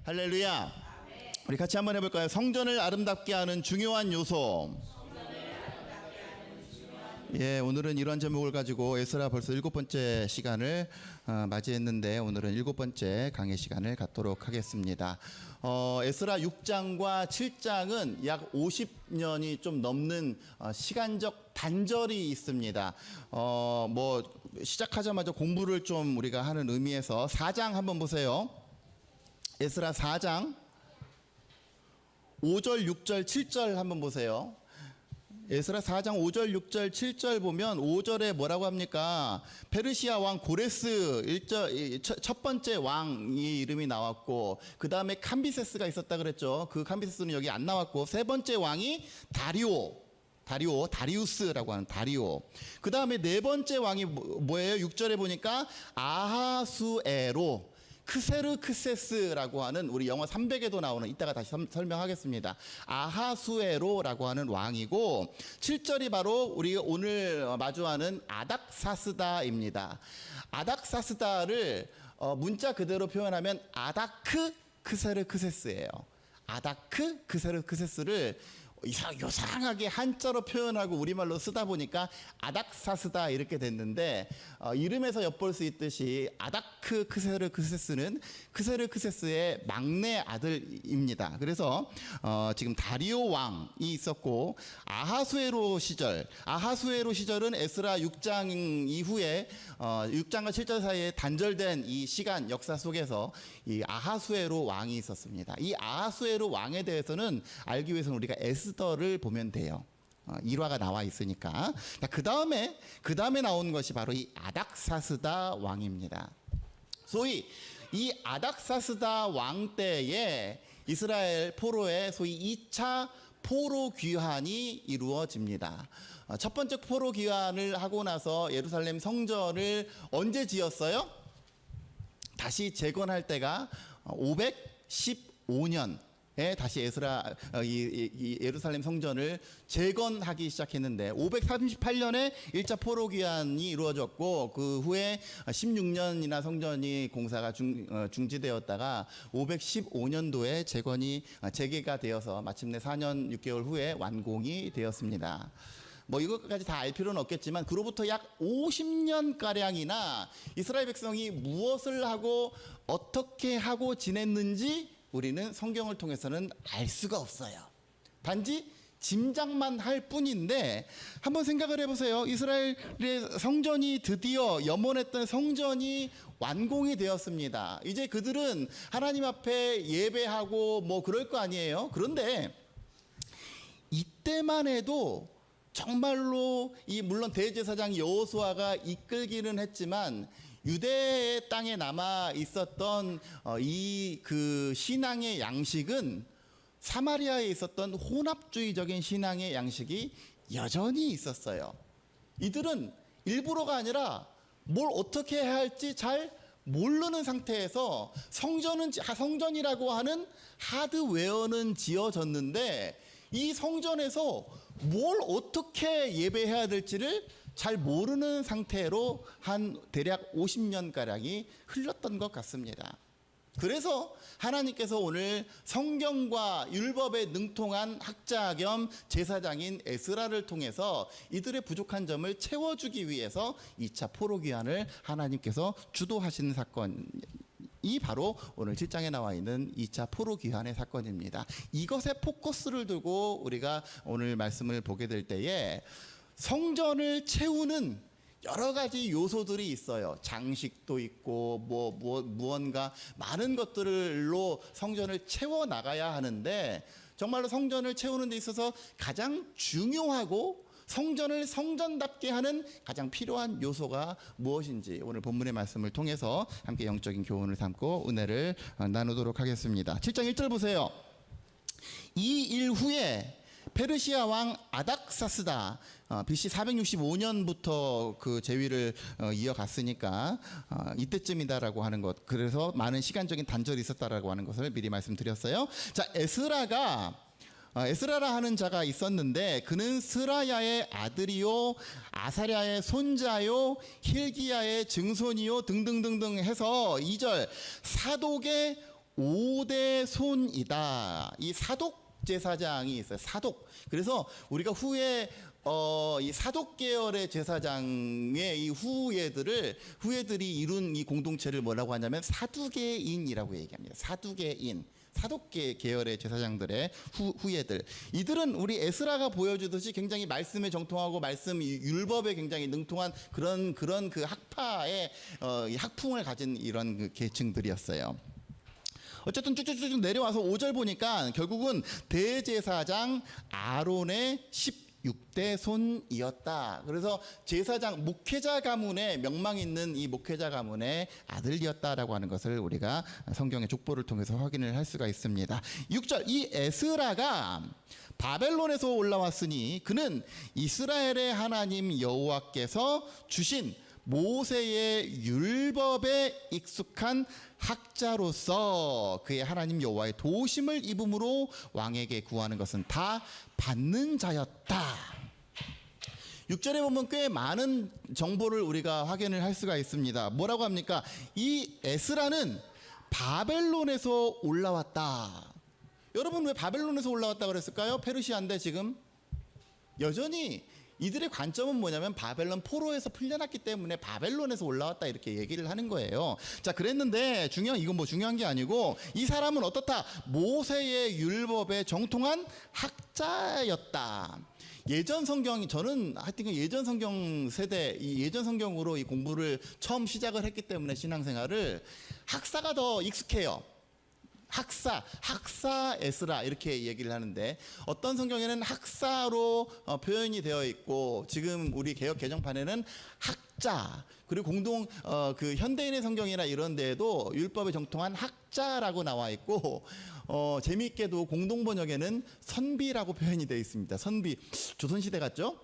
할렐루야. 우리 같이 한번 해볼까요? 성전을 아름답게 하는 중요한 요소. 예, 오늘은 이런 제목을 가지고 에스라 벌써 7번째 시간을 맞이했는데 오늘은 7번째 강의 시간을 갖도록 하겠습니다. 에스라 6장과 7장은 약 50년이 좀 넘는 시간적 단절이 있습니다. 시작하자마자 공부를 좀 우리가 하는 의미에서 4장 한번 보세요. 에스라 4장 5절, 6절, 7절 한번 보세요. 에스라 4장 5절, 6절, 7절 보면 5절에 뭐라고 합니까? 페르시아 왕 고레스 첫 번째 왕이 이름이 나왔고, 그 다음에 캄비세스가 있었다 그랬죠. 그 캄비세스는 여기 안 나왔고, 세 번째 왕이 다리우스라고 하는 다리오. 그 다음에 네 번째 왕이 뭐예요? 6절에 보니까 아하수에로 크세르크세스라고 하는, 우리 영어 300에도 나오는, 이따가 다시 설명하겠습니다. 아하수에로라고 하는 왕이고, 7절이 바로 우리가 오늘 마주하는 아닥사스다입니다. 아닥사스다를 문자 그대로 표현하면 아다크 크세르크세스예요. 아다크 크세르크세스를 요상하게 한자로 표현하고 우리말로 쓰다 보니까 아닥사스다 이렇게 됐는데, 이름에서 엿볼 수 있듯이 아다크 크세르크세스는 크세르크세스의 막내 아들입니다. 그래서 지금 다리오 왕이 있었고, 아하수에로 시절은 에스라 6장 이후에 6장과 7절 사이에 단절된 이 시간 역사 속에서 이 아하수에로 왕이 있었습니다. 이 아하수에로 왕에 대해서는 알기 위해서는 우리가 에스더를 보면 돼요. 일화가 나와 있으니까. 그 다음에 나온 것이 바로 이 아닥사스다 왕입니다. 소위 이 아닥사스다 왕 때에 이스라엘 포로의 소위 2차 포로 귀환이 이루어집니다. 첫 번째 포로 귀환을 하고 나서 예루살렘 성전을 언제 지었어요? 다시 재건할 때가 515년에 다시 이 예루살렘 성전을 재건하기 시작했는데, 538년에 1차 포로 귀환이 이루어졌고, 그 후에 16년이나 성전이 공사가 중지되었다가 515년도에 재개가 되어서 마침내 4년 6개월 후에 완공이 되었습니다. 이것까지 다 알 필요는 없겠지만, 그로부터 약 50년가량이나 이스라엘 백성이 무엇을 하고 어떻게 하고 지냈는지 우리는 성경을 통해서는 알 수가 없어요. 단지 짐작만 할 뿐인데, 한번 생각을 해보세요. 이스라엘의 성전이 드디어 염원했던 성전이 완공이 되었습니다. 이제 그들은 하나님 앞에 예배하고 그럴 거 아니에요. 그런데 이때만 해도 정말로 물론 대제사장 여호수아가 이끌기는 했지만, 유대의 땅에 남아 있었던 그 신앙의 양식은 사마리아에 있었던 혼합주의적인 신앙의 양식이 여전히 있었어요. 이들은 일부러가 아니라 뭘 어떻게 해야 할지 잘 모르는 상태에서 성전이라고 하는 하드웨어는 지어졌는데, 이 성전에서 뭘 어떻게 예배해야 될지를 잘 모르는 상태로 한 대략 50년가량이 흘렀던 것 같습니다. 그래서 하나님께서 오늘 성경과 율법에 능통한 학자 겸 제사장인 에스라를 통해서 이들의 부족한 점을 채워주기 위해서 2차 포로 귀환을 하나님께서 주도하시는 사건이 바로 오늘 7장에 나와 있는 2차 포로 귀환의 사건입니다. 이것에 포커스를 두고 우리가 오늘 말씀을 보게 될 때에 성전을 채우는 여러 가지 요소들이 있어요. 장식도 있고 무언가 많은 것들로 성전을 채워 나가야 하는데, 정말로 성전을 채우는 데 있어서 가장 중요하고 성전을 성전답게 하는 가장 필요한 요소가 무엇인지 오늘 본문의 말씀을 통해서 함께 영적인 교훈을 삼고 은혜를 나누도록 하겠습니다. 7장 1절 보세요. 이 일 후에 페르시아 왕 아닥사스다, BC 465년부터 그 제위를 이어갔으니까 이때쯤이다라고 하는 것, 그래서 많은 시간적인 단절이 있었다라고 하는 것을 미리 말씀드렸어요. 자, 에스라라 하는 자가 있었는데, 그는 스라야의 아들이요 아사랴의 손자요 힐기야의 증손이요 등등등등 해서 2절 사독의 5대 손이다. 이 사독 제사장이 있어요. 사독. 그래서 우리가 후에 이 사독 계열의 제사장의 이 후예들이 이룬 이 공동체를 뭐라고 하냐면 사두개인이라고 얘기합니다. 사두개인. 사독계 계열의 제사장들의 후예들. 이들은 우리 에스라가 보여주듯이 굉장히 말씀에 정통하고 말씀 율법에 굉장히 능통한 그런 그 학파의 학풍을 가진 이런 그 계층들이었어요. 어쨌든 쭉쭉쭉 내려와서 5절 보니까 결국은 대제사장 아론의 16대 손이었다. 그래서 제사장 목회자 가문의 명망 있는 이 목회자 가문의 아들이었다라고 하는 것을 우리가 성경의 족보를 통해서 확인을 할 수가 있습니다. 6절 이 에스라가 바벨론에서 올라왔으니 그는 이스라엘의 하나님 여호와께서 주신 모세의 율법에 익숙한 학자로서 그의 하나님 여호와의 도심을 입음으로 왕에게 구하는 것은 다 받는 자였다. 6절에 보면 꽤 많은 정보를 우리가 확인을 할 수가 있습니다. 뭐라고 합니까? 이 에스라는 바벨론에서 올라왔다. 여러분 왜 바벨론에서 올라왔다 그랬을까요? 페르시아인데 지금 여전히 이들의 관점은 뭐냐면 바벨론 포로에서 풀려났기 때문에 바벨론에서 올라왔다 이렇게 얘기를 하는 거예요. 자, 그랬는데 이건 뭐 중요한 게 아니고 이 사람은 어떻다? 모세의 율법에 정통한 학자였다. 예전 성경이 저는 하여튼 예전 성경 세대 이 예전 성경으로 이 공부를 처음 시작을 했기 때문에 신앙생활을 학사가 더 익숙해요. 학사 에스라 이렇게 얘기를 하는데 어떤 성경에는 학사로 표현이 되어 있고 지금 우리 개역 개정판에는 학자 그리고 그 현대인의 성경이나 이런 데에도 율법에 정통한 학자라고 나와 있고 재미있게도 공동번역에는 선비라고 표현이 되어 있습니다. 선비 조선시대 같죠?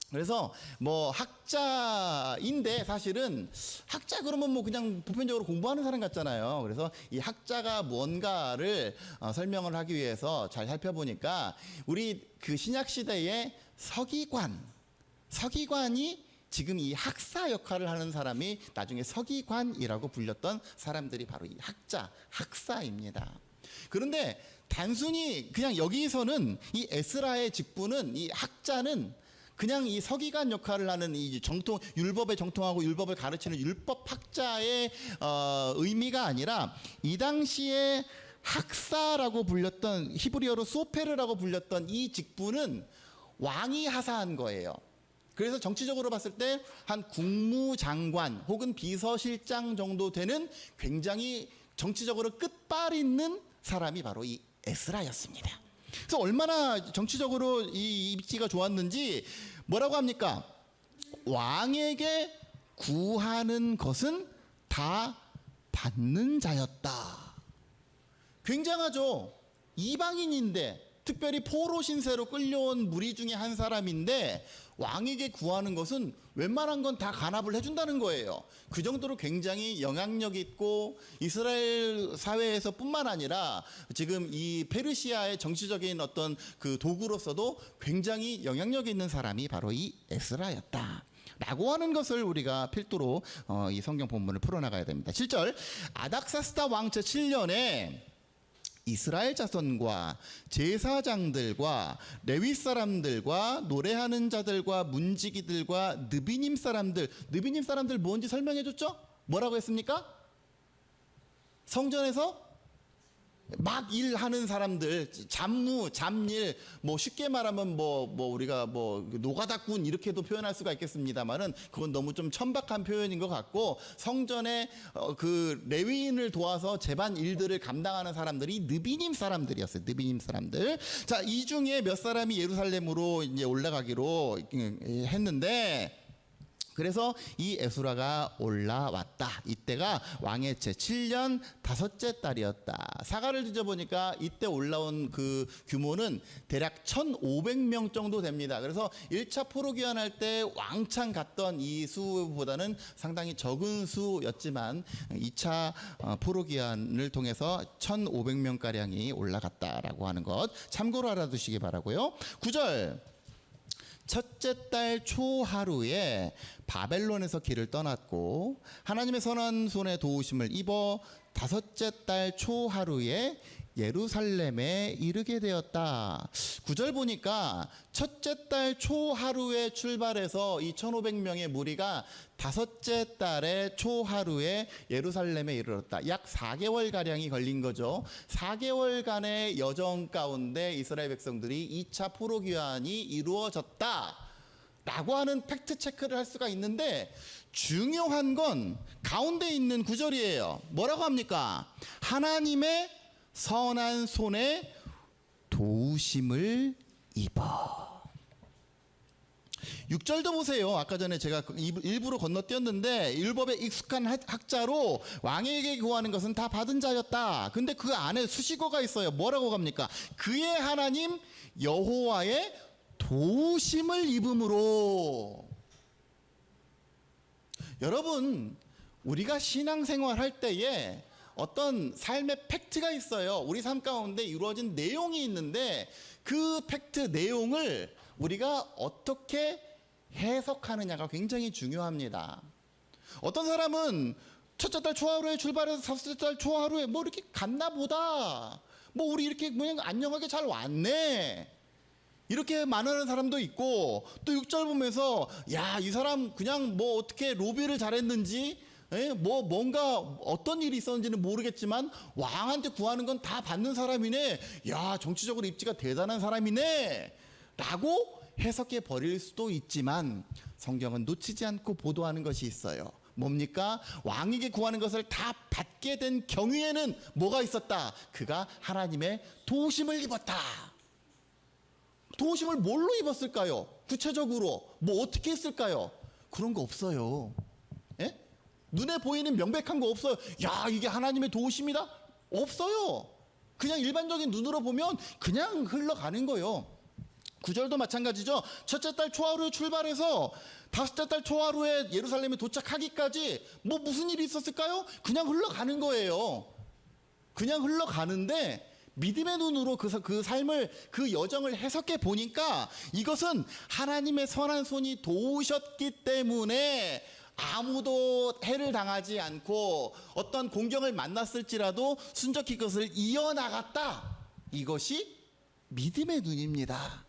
그래서 뭐 학자인데 사실은 학자 그러면 뭐 그냥 보편적으로 공부하는 사람 같잖아요. 그래서 이 학자가 뭔가를 설명을 하기 위해서 잘 살펴보니까 우리 그 신약 시대의 서기관이 지금 이 학사 역할을 하는 사람이 나중에 서기관이라고 불렸던 사람들이 바로 이 학사입니다. 그런데 단순히 그냥 여기서는 이 에스라의 직분은 이 학자는 그냥 이 서기관 역할을 하는 이 율법에 정통하고 율법을 가르치는 율법학자의 의미가 아니라 이 당시에 학사라고 불렸던 히브리어로 소페르라고 불렸던 이 직분은 왕이 하사한 거예요. 그래서 정치적으로 봤을 때 한 국무장관 혹은 비서실장 정도 되는 굉장히 정치적으로 끝발 있는 사람이 바로 이 에스라였습니다. 그래서 얼마나 정치적으로 이 입지가 좋았는지 뭐라고 합니까? 왕에게 구하는 것은 다 받는 자였다. 굉장하죠. 이방인인데 특별히 포로 신세로 끌려온 무리 중에 한 사람인데 왕에게 구하는 것은 웬만한 건 다 간합을 해준다는 거예요. 그 정도로 굉장히 영향력 있고 이스라엘 사회에서 뿐만 아니라 지금 이 페르시아의 정치적인 어떤 그 도구로서도 굉장히 영향력 있는 사람이 바로 이 에스라였다. 라고 하는 것을 우리가 필두로 이 성경 본문을 풀어나가야 됩니다. 7절 아닥사스다 왕 제7년에 이스라엘 자손과 제사장들과 레위 사람들과 노래하는 자들과 문지기들과 느비님 사람들 뭔지 설명해 줬죠? 뭐라고 했습니까? 성전에서 막 일하는 사람들, 잡일, 뭐 쉽게 말하면 뭐 우리가 뭐 노가다꾼 이렇게도 표현할 수가 있겠습니다만은 그건 너무 좀 천박한 표현인 것 같고 성전에 그 레위인을 도와서 제반 일들을 감당하는 사람들이 느비님 사람들이었어요. 느비님 사람들. 자, 이 중에 몇 사람이 예루살렘으로 이제 올라가기로 했는데. 그래서 이 에스라가 올라왔다. 이때가 왕의 제7년 5째 달이었다. 사가를 뒤져보니까 이때 올라온 그 규모는 대략 1,500명 정도 됩니다. 그래서 1차 포로기환할 때 왕창 갔던 이 수보다는 상당히 적은 수였지만 2차 포로기환을 통해서 1,500명가량이 올라갔다라고 하는 것 참고로 알아두시기 바라고요. 9절 첫째 달 초하루에 바벨론에서 길을 떠났고 하나님의 선한 손에 도우심을 입어 다섯째 달 초하루에 예루살렘에 이르게 되었다. 9절 보니까 첫째 달 초하루에 출발해서 이 1500명의 무리가 다섯째 달의 초하루에 예루살렘에 이르렀다. 약 4개월가량이 걸린 거죠. 4개월간의 여정 가운데 이스라엘 백성들이 2차 포로기환이 이루어졌다 라고 하는 팩트 체크를 할 수가 있는데, 중요한 건 가운데 있는 구절이에요. 뭐라고 합니까? 하나님의 선한 손에 도우심을 입어. 6절도 보세요. 아까 전에 제가 일부러 건너뛰었는데, 율법에 익숙한 학자로 왕에게 구하는 것은 다 받은 자였다. 근데 그 안에 수식어가 있어요. 뭐라고 합니까? 그의 하나님 여호와의 도우심을 입음으로. 여러분, 우리가 신앙생활 할 때에 어떤 삶의 팩트가 있어요. 우리 삶 가운데 이루어진 내용이 있는데, 그 팩트 내용을 우리가 어떻게 해석하느냐가 굉장히 중요합니다. 어떤 사람은 첫째 달 초하루에 출발해서 다섯째 달 초하루에 뭐 이렇게 갔나 보다, 뭐 우리 이렇게 그냥 안녕하게 잘 왔네, 이렇게 말하는 사람도 있고, 또 6절 보면서 야, 이 사람 그냥 뭐 어떻게 로비를 잘했는지, 뭐 뭔가 어떤 일이 있었는지는 모르겠지만 왕한테 구하는 건 다 받는 사람이네, 야, 정치적으로 입지가 대단한 사람이네 라고 해석해 버릴 수도 있지만, 성경은 놓치지 않고 보도하는 것이 있어요. 뭡니까? 왕에게 구하는 것을 다 받게 된 경위에는 뭐가 있었다? 그가 하나님의 도우심을 입었다. 도우심을 뭘로 입었을까요? 구체적으로 뭐 어떻게 했을까요? 그런 거 없어요. 예? 눈에 보이는 명백한 거 없어요. 야, 이게 하나님의 도우심이다? 없어요. 그냥 일반적인 눈으로 보면 그냥 흘러가는 거예요. 9절도 마찬가지죠. 첫째 달 초하루에 출발해서 다섯째 달 초하루에 예루살렘에 도착하기까지 뭐 무슨 일이 있었을까요? 그냥 흘러가는 거예요. 그냥 흘러가는데, 믿음의 눈으로 그 삶을, 그 여정을 해석해 보니까 이것은 하나님의 선한 손이 도우셨기 때문에 아무도 해를 당하지 않고 어떤 공경을 만났을지라도 순적히 그것을 이어나갔다. 이것이 믿음의 눈입니다.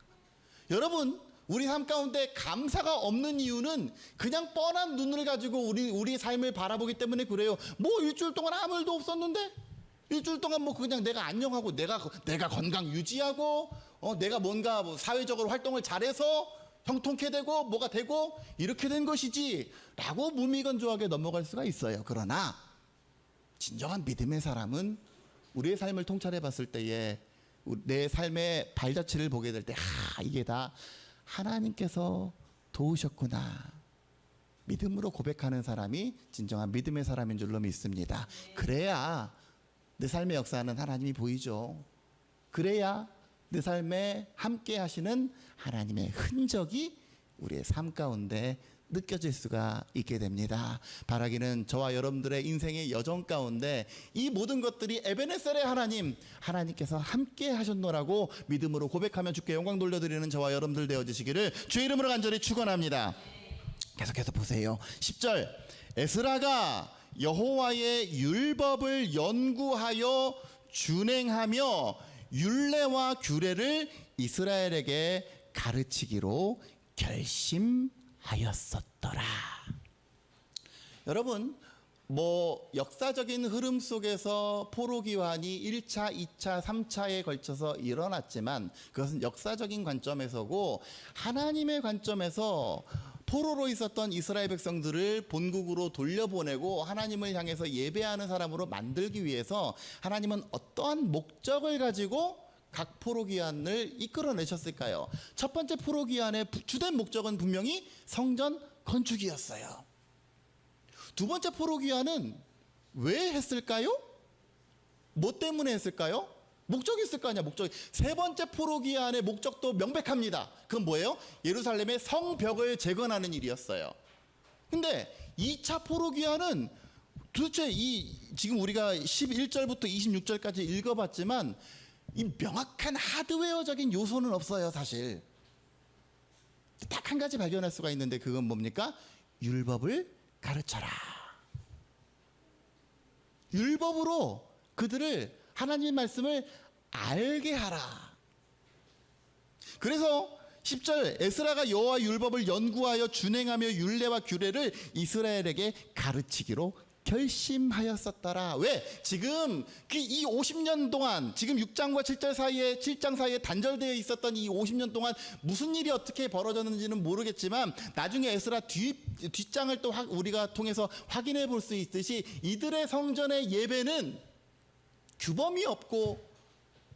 여러분, 우리 삶 가운데 감사가 없는 이유는 그냥 뻔한 눈을 가지고 우리 삶을 바라보기 때문에 그래요. 뭐 일주일 동안 아무 일도 없었는데, 일주일 동안 뭐 그냥 내가 안녕하고 내가 건강 유지하고 내가 뭔가 뭐 사회적으로 활동을 잘해서 형통케 되고 뭐가 되고 이렇게 된 것이지 라고 무미건조하게 넘어갈 수가 있어요. 그러나 진정한 믿음의 사람은 우리의 삶을 통찰해 봤을 때에 내 삶의 발자취를 보게 될 때, 이게 다 하나님께서 도우셨구나, 믿음으로 고백하는 사람이 진정한 믿음의 사람인 줄로 믿습니다. 그래야 내 삶의 역사는 하나님이 보이죠. 그래야 내 삶에 함께 하시는 하나님의 흔적이 우리의 삶 가운데 느껴질 수가 있게 됩니다. 바라기는 저와 여러분들의 인생의 여정 가운데 이 모든 것들이 에베네셀의 하나님께서 함께 하셨노라고 믿음으로 고백하며 주께 영광 돌려드리는 저와 여러분들 되어주시기를 주의 이름으로 간절히 축원합니다. 계속해서 보세요. 10절, 에스라가 여호와의 율법을 연구하여 준행하며 율례와 규례를 이스라엘에게 가르치기로 결심하였었더라. 여러분, 뭐 역사적인 흐름 속에서 포로기환이 1차, 2차, 3차에 걸쳐서 일어났지만 그것은 역사적인 관점에서고, 하나님의 관점에서 포로로 있었던 이스라엘 백성들을 본국으로 돌려보내고 하나님을 향해서 예배하는 사람으로 만들기 위해서 하나님은 어떠한 목적을 가지고 각 포로기환을 이끌어내셨을까요? 첫 번째 포로기환의 주된 목적은 분명히 성전 건축이었어요. 두 번째 포로기환은 왜 했을까요? 뭐 때문에 했을까요? 목적이 있을 거 아니야, 목적이. 세 번째 포로기환의 목적도 명백합니다. 그건 뭐예요? 예루살렘의 성벽을 재건하는 일이었어요. 근데 2차 포로기환은 도대체 지금 우리가 11절부터 26절까지 읽어봤지만 이 명확한 하드웨어적인 요소는 없어요, 사실. 딱 한 가지 발견할 수가 있는데 그건 뭡니까? 율법을 가르쳐라. 율법으로 그들을 하나님의 말씀을 알게 하라. 그래서 10절 에스라가 여호와 율법을 연구하여 준행하며 율례와 규례를 이스라엘에게 가르치기로 결심하였었더라. 왜? 지금 이 50년 동안 지금 6장과 7장 사이에 단절되어 있었던 이 50년 동안 무슨 일이 어떻게 벌어졌는지는 모르겠지만 나중에 에스라 뒷장을 또 우리가 통해서 확인해 볼 수 있듯이 이들의 성전의 예배는 규범이 없고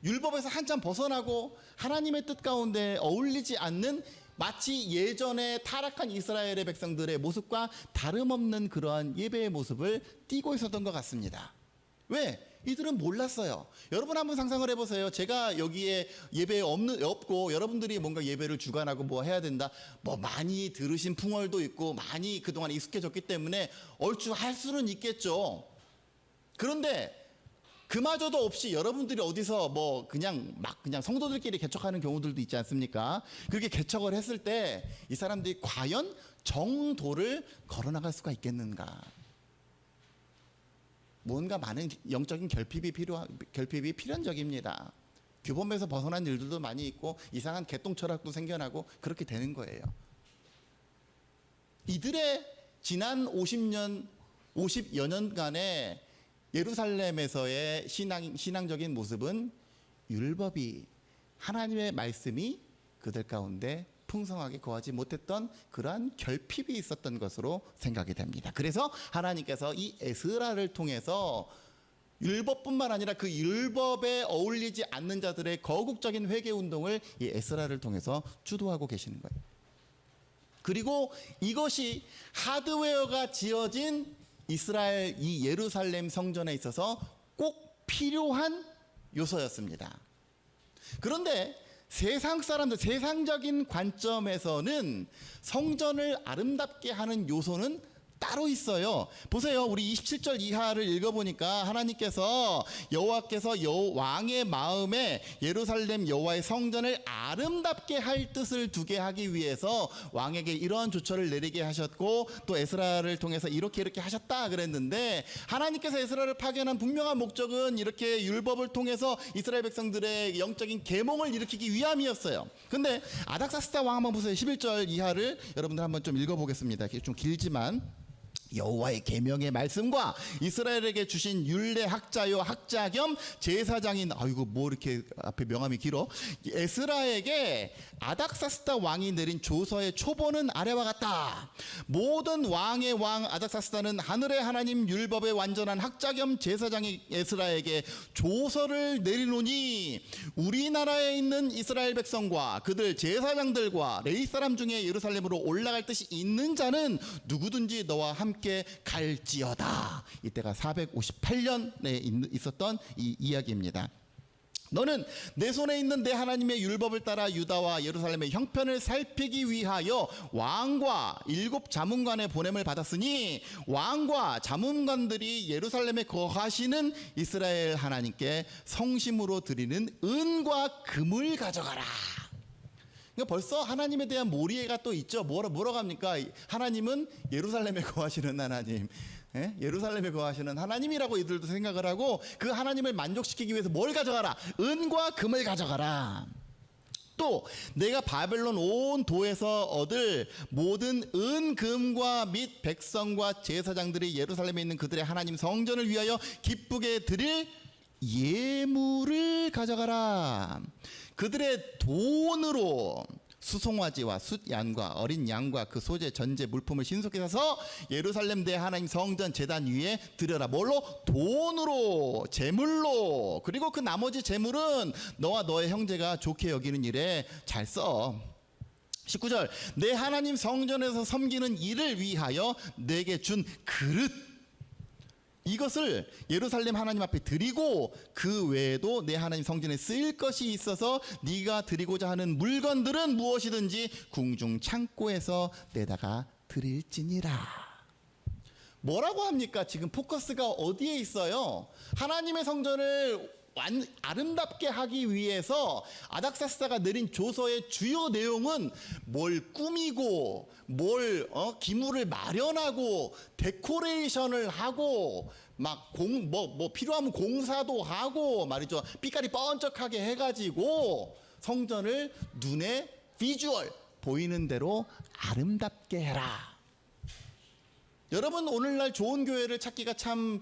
율법에서 한참 벗어나고 하나님의 뜻 가운데 어울리지 않는 마치 예전에 타락한 이스라엘의 백성들의 모습과 다름없는 그러한 예배의 모습을 띠고 있었던 것 같습니다. 왜? 이들은 몰랐어요. 여러분 한번 상상을 해보세요. 제가 여기에 예배에 없고 여러분들이 뭔가 예배를 주관하고 뭐 해야 된다. 뭐 많이 들으신 풍월도 있고 많이 그동안 익숙해졌기 때문에 얼추 할 수는 있겠죠. 그런데 그마저도 없이 여러분들이 어디서 뭐 그냥 성도들끼리 개척하는 경우들도 있지 않습니까? 그렇게 개척을 했을 때 이 사람들이 과연 정도를 걸어나갈 수가 있겠는가? 뭔가 많은 영적인 결핍이 필연적입니다. 규범에서 벗어난 일들도 많이 있고 이상한 개똥 철학도 생겨나고 그렇게 되는 거예요. 이들의 지난 50여 년간의 예루살렘에서의 신앙적인 모습은 율법이 하나님의 말씀이 그들 가운데 풍성하게 거하지 못했던 그러한 결핍이 있었던 것으로 생각이 됩니다. 그래서 하나님께서 이 에스라를 통해서 율법뿐만 아니라 그 율법에 어울리지 않는 자들의 거국적인 회개 운동을 이 에스라를 통해서 주도하고 계시는 거예요. 그리고 이것이 하드웨어가 지어진 이스라엘 이 예루살렘 성전에 있어서 꼭 필요한 요소였습니다. 그런데 세상 사람들, 세상적인 관점에서는 성전을 아름답게 하는 요소는 따로 있어요. 보세요. 우리 27절 이하를 읽어보니까 하나님께서 여호와께서 왕의 마음에 예루살렘 여호와의 성전을 아름답게 할 뜻을 두게 하기 위해서 왕에게 이러한 조처를 내리게 하셨고 또 에스라를 통해서 이렇게 하셨다 그랬는데 하나님께서 에스라를 파견한 분명한 목적은 이렇게 율법을 통해서 이스라엘 백성들의 영적인 계몽을 일으키기 위함이었어요. 근데 아닥사스다 왕 한번 보세요. 11절 이하를 여러분들 한번 좀 읽어보겠습니다. 좀 길지만 여호와의 계명의 말씀과 이스라엘에게 주신 율례 학자요 학자 겸 제사장인 뭐 이렇게 앞에 명함이 길어 에스라에게 아닥사스다 왕이 내린 조서의 초본은 아래와 같다. 모든 왕의 왕 아닥사스다는 하늘의 하나님 율법의 완전한 학자 겸 제사장인 에스라에게 조서를 내리노니 우리나라에 있는 이스라엘 백성과 그들 제사장들과 레위 사람 중에 예루살렘으로 올라갈 뜻이 있는 자는 누구든지 너와 함께 갈지어다. 이때가 458년에 있었던 이 이야기입니다. 너는 내 손에 있는 내 하나님의 율법을 따라 유다와 예루살렘의 형편을 살피기 위하여 왕과 7 자문관의 보냄을 받았으니 왕과 자문관들이 예루살렘에 거하시는 이스라엘 하나님께 성심으로 드리는 은과 금을 가져가라. 그러니까 벌써 하나님에 대한 몰이해가 또 있죠. 뭐라고 합니까? 하나님은 예루살렘에 거하시는 하나님, 예루살렘에 거하시는 하나님이라고 이들도 생각을 하고 그 하나님을 만족시키기 위해서 뭘 가져가라? 은과 금을 가져가라. 또 내가 바벨론 온 도에서 얻을 모든 은, 금과 및 백성과 제사장들이 예루살렘에 있는 그들의 하나님 성전을 위하여 기쁘게 드릴 예물을 가져가라. 그들의 돈으로 수송아지와 숫양과 어린 양과 그 소재 전제 물품을 신속히 사서 예루살렘 대 하나님 성전 제단 위에 드려라. 뭘로? 돈으로, 제물로. 그리고 그 나머지 제물은 너와 너의 형제가 좋게 여기는 일에 잘 써. 19절 내 하나님 성전에서 섬기는 일을 위하여 내게 준 그릇, 이것을 예루살렘 하나님 앞에 드리고 그 외에도 내 하나님 성전에 쓰일 것이 있어서 네가 드리고자 하는 물건들은 무엇이든지 궁중 창고에서 내다가 드릴지니라. 뭐라고 합니까? 지금 포커스가 어디에 있어요? 하나님의 성전을 아름답게 하기 위해서 아닥사스다가 내린 조서의 주요 내용은 뭘 꾸미고 뭘 기물을 마련하고 데코레이션을 하고 막 필요하면 공사도 하고 말이죠. 빛깔이 번쩍하게 해가지고 성전을 눈에 비주얼 보이는 대로 아름답게 해라. 여러분 오늘날 좋은 교회를 찾기가 참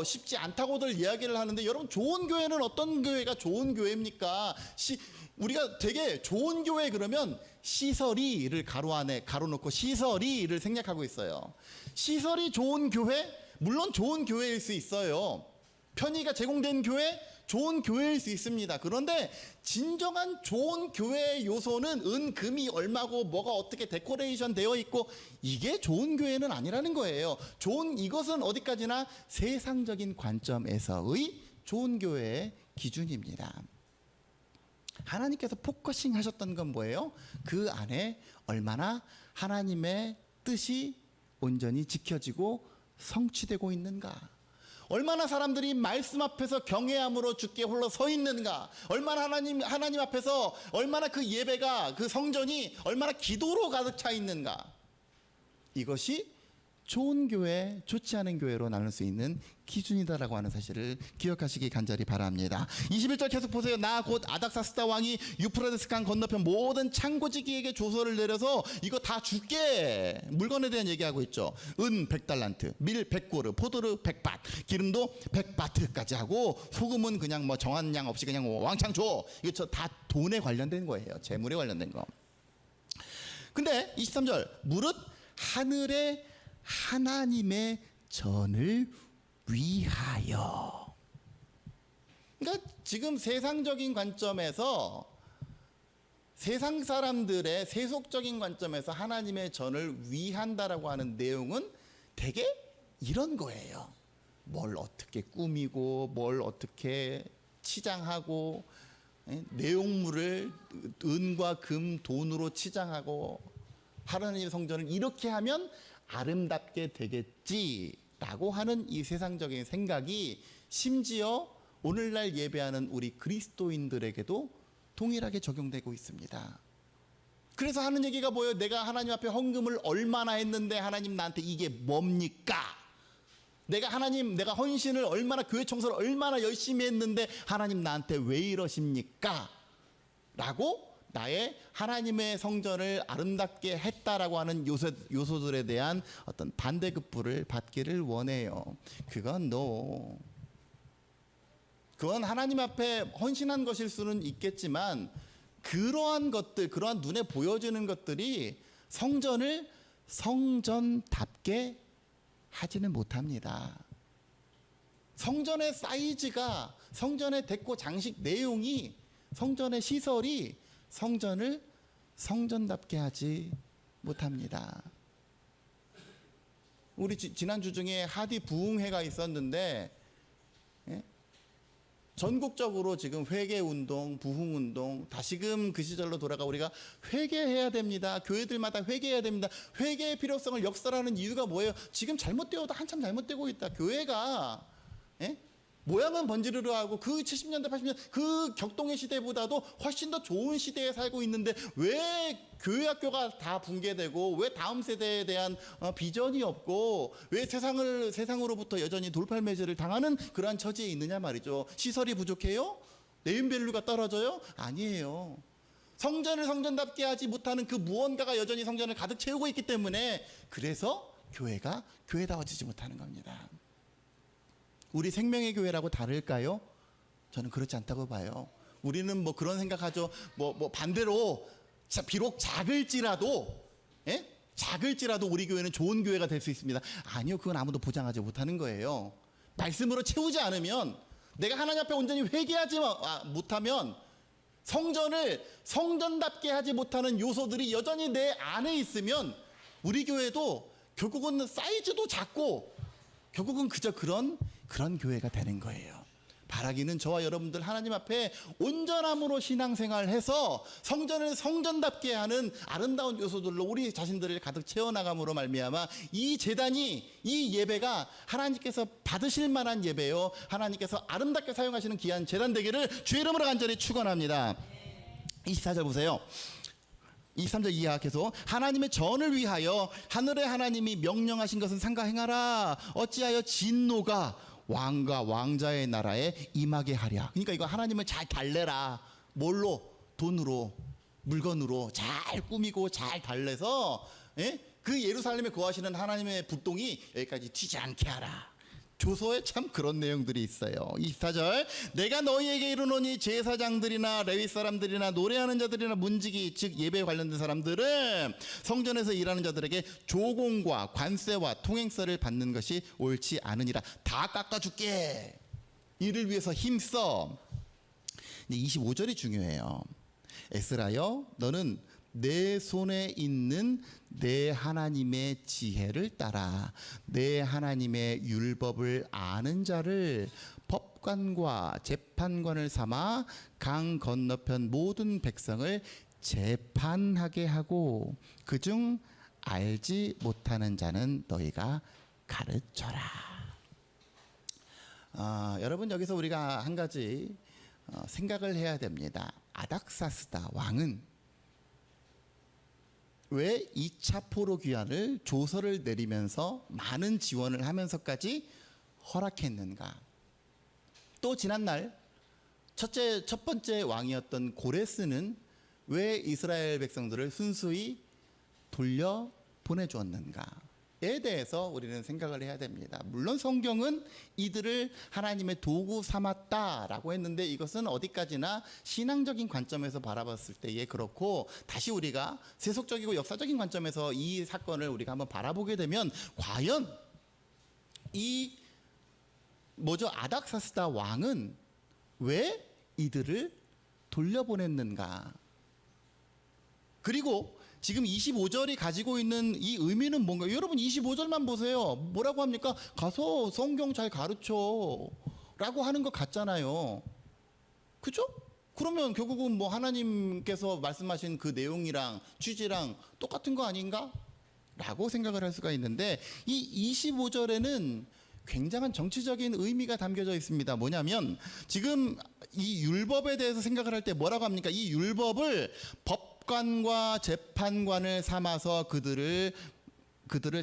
쉽지 않다고들 이야기를 하는데, 여러분 좋은 교회는 어떤 교회가 좋은 교회입니까? 우리가 되게 좋은 교회 그러면 시설이를 가로 안에 가로 놓고 시설이를 생략하고 있어요. 시설이 좋은 교회, 물론 좋은 교회일 수 있어요. 편의가 제공된 교회, 좋은 교회일 수 있습니다. 그런데 진정한 좋은 교회의 요소는 은, 금이 얼마고 뭐가 어떻게 데코레이션 되어 있고 이게 좋은 교회는 아니라는 거예요. 이것은 어디까지나 세상적인 관점에서의 좋은 교회의 기준입니다. 하나님께서 포커싱 하셨던 건 뭐예요? 그 안에 얼마나 하나님의 뜻이 온전히 지켜지고 성취되고 있는가, 얼마나 사람들이 말씀 앞에서 경외함으로 주께 홀로 서 있는가, 얼마나 하나님 앞에서 얼마나 그 예배가, 그 성전이 얼마나 기도로 가득 차 있는가, 이것이 좋은 교회, 좋지 않은 교회로 나눌 수 있는 기준이다라고 하는 사실을 기억하시기 간절히 바랍니다. 21절 계속 보세요. 나 곧 아닥사스다 왕이 유프라데스 강 건너편 모든 창고지기에게 조서를 내려서 이거 다 줄게. 물건에 대한 얘기하고 있죠. 은 100달란트, 밀 100고르, 포도르 100밭, 기름도 100바트까지 하고 소금은 그냥 정한 양 없이 그냥 왕창 줘. 이거 다 돈에 관련된 거예요. 재물에 관련된 거. 근데 23절 무릇 하늘의 하나님의 전을 위하여. 그러니까 지금 세상적인 관점에서, 세상 사람들의 세속적인 관점에서 하나님의 전을 위한다라고 하는 내용은 되게 이런 거예요. 뭘 어떻게 꾸미고 뭘 어떻게 치장하고, 내용물을 은과 금, 돈으로 치장하고 하나님의 성전을 이렇게 하면 아름답게 되겠지라고 하는 이 세상적인 생각이 심지어 오늘날 예배하는 우리 그리스도인들에게도 동일하게 적용되고 있습니다. 그래서 하는 얘기가 뭐예요? 내가 하나님 앞에 헌금을 얼마나 했는데 하나님 나한테 이게 뭡니까? 내가 헌신을 얼마나, 교회 청소를 얼마나 열심히 했는데 하나님 나한테 왜 이러십니까? 라고 나의 하나님의 성전을 아름답게 했다라고 하는 요소들에 대한 어떤 반대급부를 받기를 원해요. 그건 하나님 앞에 헌신한 것일 수는 있겠지만, 그러한 것들, 그러한 눈에 보여지는 것들이 성전을 성전답게 하지는 못합니다. 성전의 사이즈가, 성전의 데코 장식 내용이, 성전의 시설이 성전을 성전답게 하지 못합니다. 우리 지난주 중에 하디 부흥회가 있었는데, 전국적으로 지금 회개운동, 부흥운동, 다시금 그 시절로 돌아가 우리가 회개해야 됩니다. 교회들마다 회개해야 됩니다. 회개의 필요성을 역설하는 이유가 뭐예요? 지금 잘못되어도 한참 잘못되고 있다. 교회가 모양은 번지르르하고 그 70년대 80년대 그 격동의 시대보다도 훨씬 더 좋은 시대에 살고 있는데 왜 교회 학교가 다 붕괴되고, 왜 다음 세대에 대한 비전이 없고, 왜 세상으로부터 여전히 돌팔매질을 당하는 그러한 처지에 있느냐 말이죠. 시설이 부족해요? 네임밸류가 떨어져요? 아니에요. 성전을 성전답게 하지 못하는 그 무언가가 여전히 성전을 가득 채우고 있기 때문에, 그래서 교회가 교회다워지지 못하는 겁니다. 우리 생명의 교회라고 다를까요? 저는 그렇지 않다고 봐요. 우리는 그런 생각하죠. 반대로 비록 작을지라도 우리 교회는 좋은 교회가 될 수 있습니다. 아니요, 그건 아무도 보장하지 못하는 거예요. 말씀으로 채우지 않으면, 내가 하나님 앞에 온전히 회개하지 못하면, 성전을 성전답게 하지 못하는 요소들이 여전히 내 안에 있으면 우리 교회도 결국은 사이즈도 작고 결국은 그저 그런 교회가 되는 거예요. 바라기는 저와 여러분들 하나님 앞에 온전함으로 신앙생활해서 성전을 성전답게 하는 아름다운 요소들로 우리 자신들을 가득 채워나감으로 말미암아 이 제단이, 이 예배가 하나님께서 받으실 만한 예배요, 하나님께서 아름답게 사용하시는 귀한 제단 되기를 주의 이름으로 간절히 축원합니다. 24절 보세요. 23절 이하 계속, 하나님의 전을 위하여 하늘의 하나님이 명령하신 것은 삼가 행하라. 어찌하여 진노가 왕과 왕자의 나라에 임하게 하랴. 그러니까 이거 하나님을 잘 달래라. 뭘로? 돈으로, 물건으로 잘 꾸미고 잘 달래서, 예? 그 예루살렘에 거하시는 하나님의 불똥이 여기까지 튀지 않게 하라. 조서에 참 그런 내용들이 있어요. 24절, 내가 너희에게 이르노니 제사장들이나 레위 사람들이나 노래하는 자들이나 문지기 즉 예배에 관련된 사람들은 성전에서 일하는 자들에게 조공과 관세와 통행세를 받는 것이 옳지 않으니라. 다 깎아줄게. 이를 위해서 힘써. 25절이 중요해요. 에스라여, 너는 내 손에 있는 내 하나님의 지혜를 따라 내 하나님의 율법을 아는 자를 법관과 재판관을 삼아 강 건너편 모든 백성을 재판하게 하고 그중 알지 못하는 자는 너희가 가르쳐라. 여러분, 여기서 우리가 한 가지 생각을 해야 됩니다. 아닥사스다 왕은 왜 2차 포로 귀환을 조서를 내리면서 많은 지원을 하면서까지 허락했는가? 또 지난날 첫 번째 왕이었던 고레스는 왜 이스라엘 백성들을 순수히 돌려 보내주었는가에 대해서 우리는 생각을 해야 됩니다. 물론 성경은 이들을 하나님의 도구 삼았다라고 했는데 이것은 어디까지나 신앙적인 관점에서 바라봤을 때에 그렇고, 다시 우리가 세속적이고 역사적인 관점에서 이 사건을 우리가 한번 바라보게 되면 과연 이 아닥사스다 왕은 왜 이들을 돌려보냈는가? 그리고 지금 25절이 가지고 있는 이 의미는 뭔가? 여러분 25절만 보세요. 뭐라고 합니까? 가서 성경 잘 가르쳐 라고 하는 것 같잖아요. 그죠? 그러면 결국은 뭐 하나님께서 말씀하신 그 내용이랑 취지랑 똑같은 거 아닌가? 라고 생각을 할 수가 있는데, 이 25절에는 굉장한 정치적인 의미가 담겨져 있습니다. 뭐냐면 지금 이 율법에 대해서 생각을 할 때 뭐라고 합니까? 이 율법을 법관과 재판관을 삼아서 그들을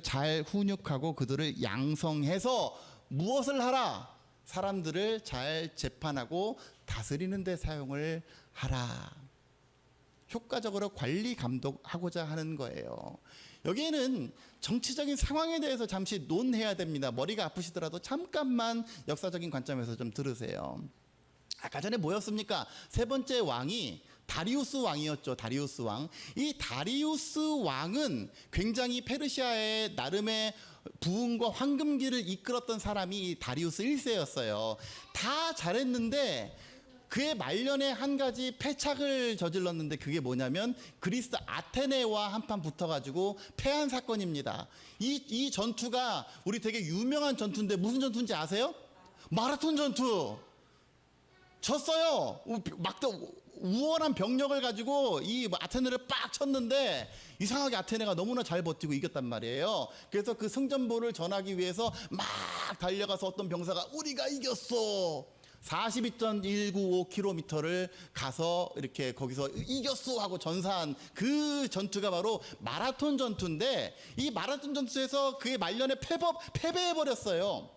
잘 훈육하고 그들을 양성해서 무엇을 하라? 사람들을 잘 재판하고 다스리는 데 사용을 하라. 효과적으로 관리 감독하고자 하는 거예요. 여기에는 정치적인 상황에 대해서 잠시 논해야 됩니다. 머리가 아프시더라도 잠깐만 역사적인 관점에서 좀 들으세요. 아까 전에 뭐였습니까? 세 번째 왕이 다리우스 왕이었죠. 다리우스 왕. 이 다리우스 왕은 굉장히 페르시아의 나름의 부흥과 황금기를 이끌었던 사람이 다리우스 1세였어요. 다 잘했는데 그의 말년에 한 가지 패착을 저질렀는데, 그게 뭐냐면 그리스 아테네와 한판 붙어가지고 패한 사건입니다. 이 전투가 우리 되게 유명한 전투인데 무슨 전투인지 아세요? 마라톤 전투. 졌어요. 우월한 병력을 가지고 이 아테네를 빡 쳤는데 이상하게 아테네가 너무나 잘 버티고 이겼단 말이에요. 그래서 그 승전보를 전하기 위해서 막 달려가서 어떤 병사가 우리가 이겼어, 42.195km를 가서 이렇게 거기서 이겼어 하고 전사한 그 전투가 바로 마라톤 전투인데, 이 마라톤 전투에서 그의 말년에 패배해버렸어요.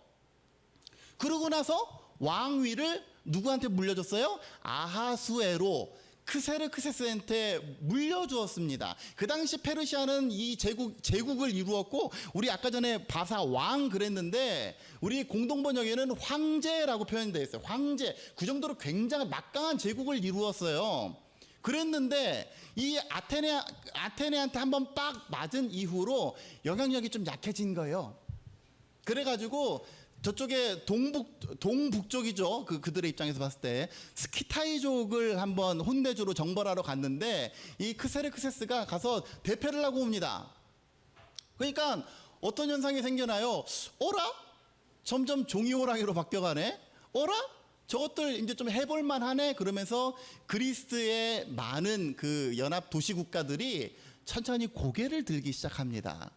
그러고 나서 왕위를 누구한테 물려줬어요? 아하수에로, 크세르크세스한테 물려주었습니다. 그 당시 페르시아는 이 제국을 이루었고, 우리 아까 전에 바사 왕 그랬는데 우리 공동번역에는 황제라고 표현되어 있어요. 황제. 그 정도로 굉장히 막강한 제국을 이루었어요. 그랬는데 이 아테네한테 한번 빡 맞은 이후로 영향력이 좀 약해진 거예요. 그래가지고 저쪽에 동북쪽이죠. 그들의 입장에서 봤을 때 스키타이족을 한번 혼내주로 정벌하러 갔는데 이 크세르크세스가 가서 대패를 하고 옵니다. 그러니까 어떤 현상이 생겨나요? 어라? 점점 종이호랑이로 바뀌어가네? 어라? 저것들 이제 좀 해볼만 하네 그러면서 그리스의 많은 그 연합 도시 국가들이 천천히 고개를 들기 시작합니다.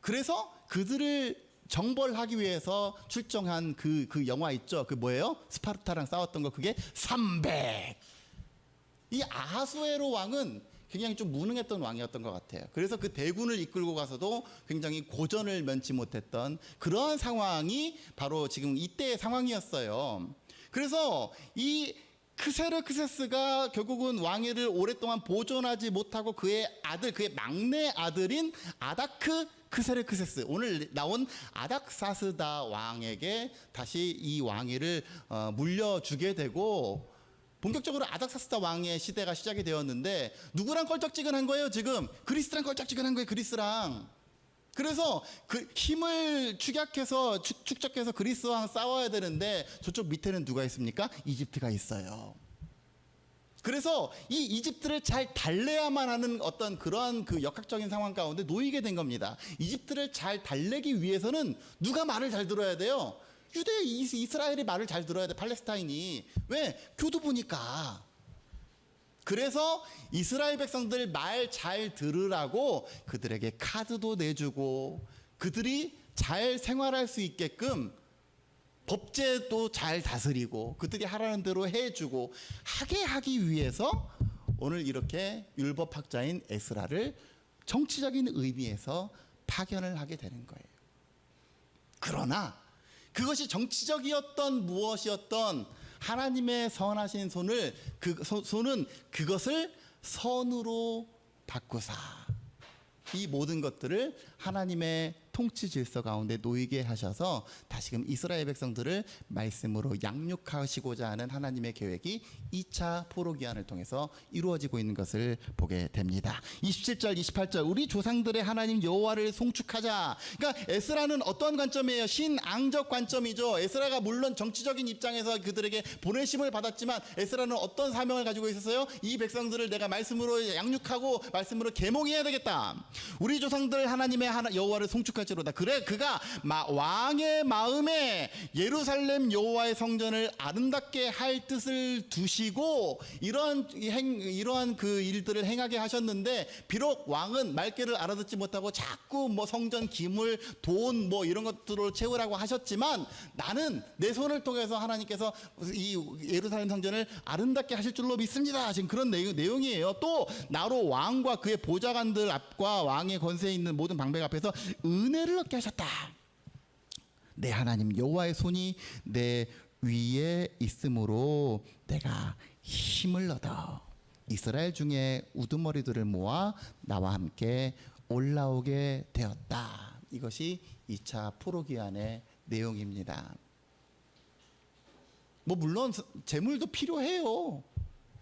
그래서 그들을 정벌하기 위해서 출정한 그 영화 있죠. 그 뭐예요? 스파르타랑 싸웠던 거, 그게 300. 이 아하수에로 왕은 굉장히 좀 무능했던 왕이었던 것 같아요. 그래서 그 대군을 이끌고 가서도 굉장히 고전을 면치 못했던 그러한 상황이 바로 지금 이때의 상황이었어요. 그래서 이 크세르크세스가 결국은 왕위를 오랫동안 보존하지 못하고 그의 아들, 그의 막내 아들인 아다크 크세르크세스, 오늘 나온 아닥사스다 왕에게 다시 이 왕위를 물려주게 되고, 본격적으로 아닥사스다 왕의 시대가 시작이 되었는데 누구랑 껄쩍지근한 거예요? 지금 그리스랑 껄쩍지근한 거예요. 그리스랑. 그래서 그 힘을 축적해서 그리스와 싸워야 되는데 저쪽 밑에는 누가 있습니까? 이집트가 있어요. 그래서 이 이집트를 잘 달래야만 하는 어떤 그러한 그 역학적인 상황 가운데 놓이게 된 겁니다. 이집트를 잘 달래기 위해서는 누가 말을 잘 들어야 돼요? 이스라엘이 말을 잘 들어야 돼. 팔레스타인이. 왜? 교두보니까. 그래서 이스라엘 백성들 말 잘 들으라고 그들에게 카드도 내주고 그들이 잘 생활할 수 있게끔 법제도 잘 다스리고 그들이 하라는 대로 해주고 하게 하기 위해서 오늘 이렇게 율법학자인 에스라를 정치적인 의미에서 파견을 하게 되는 거예요. 그러나 그것이 정치적이었던 무엇이었던 하나님의 선하신 손은 그것을 선으로 바꾸사 이 모든 것들을 하나님의 통치 질서 가운데 놓이게 하셔서 다시금 이스라엘 백성들을 말씀으로 양육하시고자 하는 하나님의 계획이 2차 포로기한을 통해서 이루어지고 있는 것을 보게 됩니다. 27절 28절 우리 조상들의 하나님 여호와를 송축하자. 그러니까 에스라는 어떤 관점이에요? 신앙적 관점이죠. 에스라가 물론 정치적인 입장에서 그들에게 보내심을 받았지만 에스라는 어떤 사명을 가지고 있었어요? 이 백성들을 내가 말씀으로 양육하고 말씀으로 계몽해야 되겠다. 우리 조상들 하나님의 여호와를 송축하자. 그래 그가 왕의 마음에 예루살렘 여호와의 성전을 아름답게 할 뜻을 두시고 이러한 그 일들을 행하게 하셨는데 비록 왕은 말귀를 알아듣지 못하고 자꾸 뭐 성전 기물 돈 뭐 이런 것들로 채우라고 하셨지만 나는 내 손을 통해서 하나님께서 이 예루살렘 성전을 아름답게 하실 줄로 믿습니다. 지금 그런 내용이에요. 또 나로 왕과 그의 보좌관들 앞과 왕의 권세에 있는 모든 방백 앞에서 은혜를 얻게 하셨다. 내 하나님 여호와의 손이 내 위에 있으므로 내가 힘을 얻어 이스라엘 중에 우두머리들을 모아 나와 함께 올라오게 되었다. 이것이 2차 포로기한의 내용입니다. 뭐 물론 재물도 필요해요.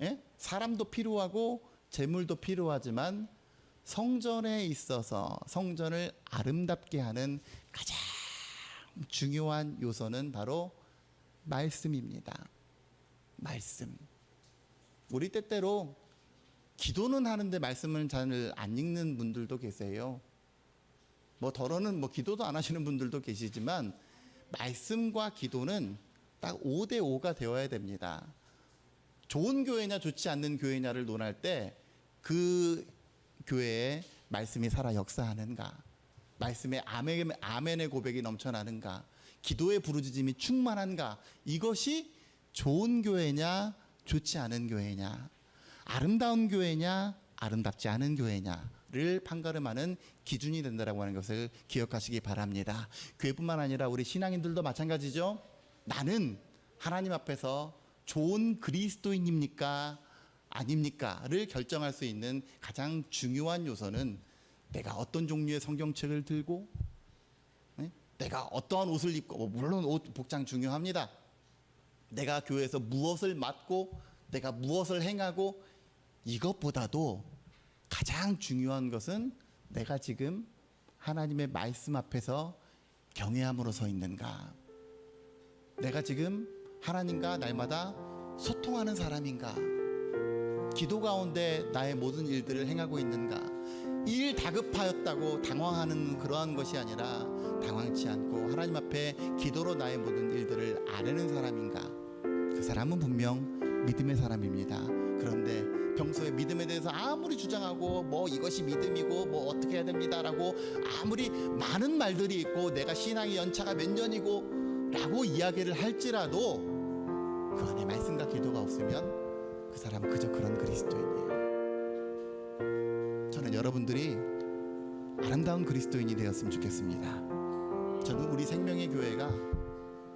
예? 사람도 필요하고 재물도 필요하지만 성전에 있어서 성전을 아름답게 하는 가장 중요한 요소는 바로 말씀입니다. 말씀. 우리 때때로 기도는 하는데 말씀을 잘 안 읽는 분들도 계세요. 뭐 더러는 뭐 기도도 안 하시는 분들도 계시지만 말씀과 기도는 딱 5대 5가 되어야 됩니다. 좋은 교회냐 좋지 않는 교회냐를 논할 때 그 교회에 말씀이 살아 역사하는가, 말씀에 아멘의 고백이 넘쳐나는가, 기도의 부르짖음이 충만한가, 이것이 좋은 교회냐 좋지 않은 교회냐, 아름다운 교회냐 아름답지 않은 교회냐를 판가름하는 기준이 된다라고 하는 것을 기억하시기 바랍니다. 교회뿐만 아니라 우리 신앙인들도 마찬가지죠. 나는 하나님 앞에서 좋은 그리스도인입니까 아닙니까를 결정할 수 있는 가장 중요한 요소는 내가 어떤 종류의 성경책을 들고, 내가 어떠한 옷을 입고, 물론 옷 복장 중요합니다. 내가 교회에서 무엇을 맡고 내가 무엇을 행하고, 이것보다도 가장 중요한 것은 내가 지금 하나님의 말씀 앞에서 경외함으로 서 있는가, 내가 지금 하나님과 날마다 소통하는 사람인가, 기도 가운데 나의 모든 일들을 행하고 있는가. 일 다급하였다고 당황하는 그러한 것이 아니라 당황치 않고 하나님 앞에 기도로 나의 모든 일들을 아뢰는 사람인가. 그 그 사람은 분명 믿음의 사람입니다. 그런데 평소에 믿음에 대해서 아무리 주장하고 뭐 이것이 믿음이고 뭐 어떻게 해야 됩니다라고 아무리 많은 말들이 있고 내가 신앙의 연차가 몇 년이고 라고 이야기를 할지라도 그 안에 말씀과 기도가 없으면 그 사람은 그저 그런 그리스도인이에요. 저는 여러분들이 아름다운 그리스도인이 되었으면 좋겠습니다. 저는 우리 생명의 교회가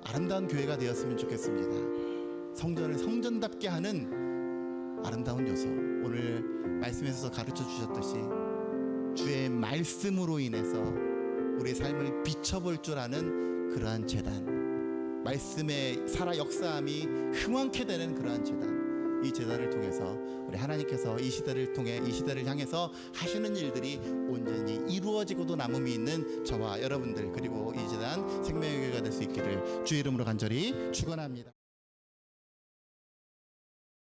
아름다운 교회가 되었으면 좋겠습니다. 성전을 성전답게 하는 아름다운 요소, 오늘 말씀에서 가르쳐 주셨듯이 주의 말씀으로 인해서 우리의 삶을 비춰볼 줄 아는 그러한 제단, 말씀의 살아 역사함이 흥왕케 되는 그러한 제단, 이 제단을 통해서 우리 하나님께서 이 시대를 통해 이 시대를 향해서 하시는 일들이 온전히 이루어지고도 남음이 있는 저와 여러분들, 그리고 이 제단 생명의 교회가 될 수 있기를 주의 이름으로 간절히 축원합니다.